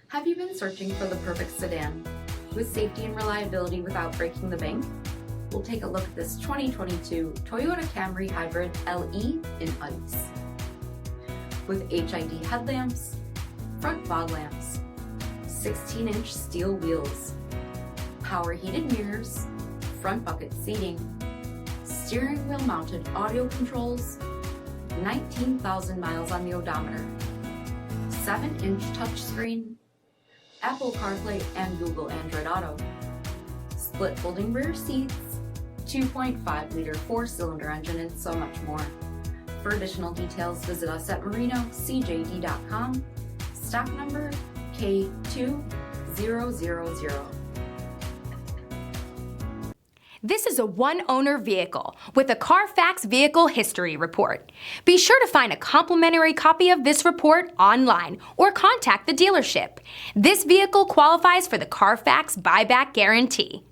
Have you been searching for the perfect sedan with safety and reliability without breaking the bank? We'll take a look at this 2022 Toyota Camry Hybrid LE in ICE. With HID headlamps, front fog lamps, 16-inch steel wheels, power heated mirrors, front bucket seating, steering wheel mounted audio controls, 19,000 miles on the odometer, 7-inch touchscreen, Apple CarPlay and Google Android Auto, split folding rear seats, 2.5-liter 4-cylinder engine, and so much more. For additional details, visit us at marinocjd.com, stock number K2000. This is a one-owner vehicle with a Carfax Vehicle History Report. Be sure to find a complimentary copy of this report online or contact the dealership. This vehicle qualifies for the Carfax Buyback Guarantee.